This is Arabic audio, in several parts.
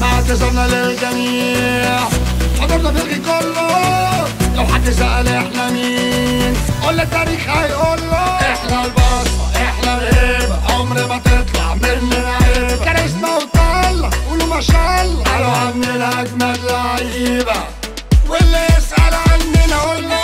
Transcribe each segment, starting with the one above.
اعتذرنا للجميع، حضرنا في كله. لو حد سأل احنا مين، قول التاريخ هيقوله. احنا البصمة، احنا الهيبة، عمر ما تطلع مننا عيبة. كاريزما وطلة، قولوا ما شاء الله. قالوا عننا أجمد لعيبة، واللي يسأل عننا قوله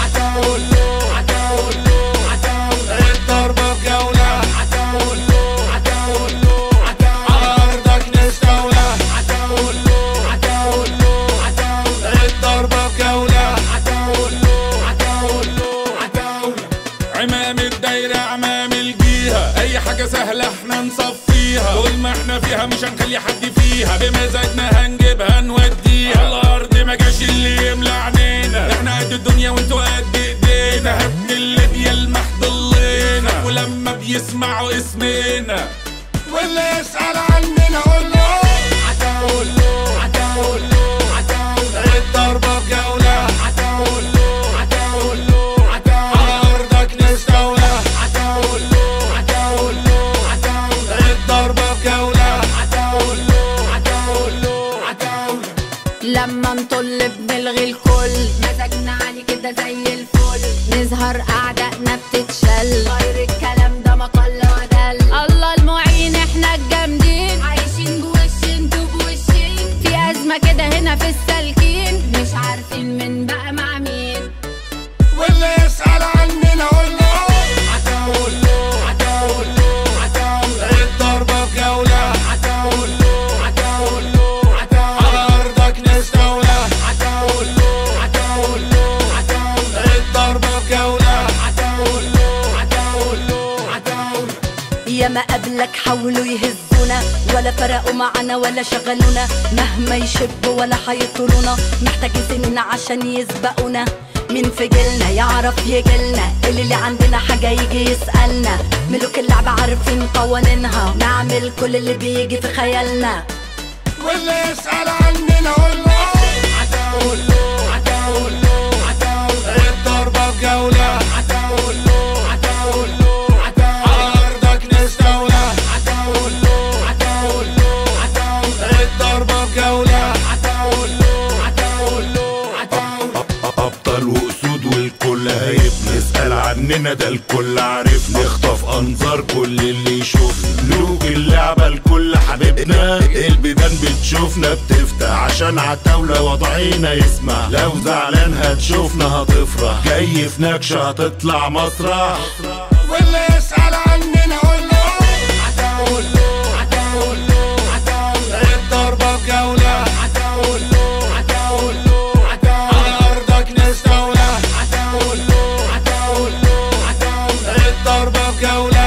عتاولة عتاولة عتاولة. الضربة بجولة عتاولة عتاولة عتاولة. على أرضك نستولى عتاولة عتاولة عتاولة. الضربة بجولة عتاولة عتاولة عتاولة. عمام الدايرة عمام الجيهة، أي حاجة سهلة احنا نصفيها. طول ما احنا فيها مش هنخلي حد فيها، بمزاجنا هنجيبها نوديها. على الأرض ما جاش اللي يملى عنينا، احنا قد الدنيا وانتوا قد ايدينا. هبن اللي بيلمح ضلينا، ولما بيسمعوا اسمنا واللي يسأل عننا قوله عتاولة عتاولة عتاولة. الضربة بجولة عتاولة عتاولة عتاولة. على أرضك نستولى عتاولة عتاولة عتاولة. الضربة بجولة عتاولة عتاولة عتاولة. لما نطل بنلغي الكل، مزاجنا عالي كده زي الفل. نظهر أعدائنا بتتشل، غير الكلام ده مقل ودل. الله المعين احنا الجامدين، عايشين بوش انتوا بوشين. في أزمة كده هنا في السالكين، مش عارفين من بقى مع مين. واللي يسأل عننا قوله عتاولة عتاولة عتاولة. الضربة بجولة عتاولة عتاولة عتاولة. على أرضك نستولى عتاولة عتاولة عتاولة. الضربة بجولة عتاولة عتاولة عتاولة. ياما قبلك حاولوا يهزونا، ولا فرقوا معانا ولا شغلونا. مهما يشبوا ولا هيطولونا، محتاجين سنين عشان يسبقونا. مين في جيلنا يعرف يجيلنا، اللي عندنا حاجة يجي يسألنا. ملوك اللعبة عارفين قوانينها، نعمل كل اللي بيجي في خيالنا. واللي يسأل عننا قوله عتاولة عتاولة عتاولة. الضربة بجولة عتاولة عتاولة عتاولة. على أرضك نستولى عتاولة عتاولة عتاولة. الضربة بجولة عتاولة عتاولة عتاولة. أبطال وأسود والكل هيبنا، اسأل عننا ده الكل عارفنا. نخطف أنظار كل اللي يشوفنا، ملوك اللعبة الكل حبيبنا. البيبان بتشوفنا بتفتح، عشان عتاولة وضعينا يسمع. لو زعلان هتشوفنا هتفرح، جاي في نكشة هتطلع مسرح. واللي يسأل عننا قوله عتاولة عتاولة عتاولة. الضربة بجولة عتاولة عتاولة عتاولة. على أرضك نستولى عتاولة عتاولة عتاولة. الضربة بجولة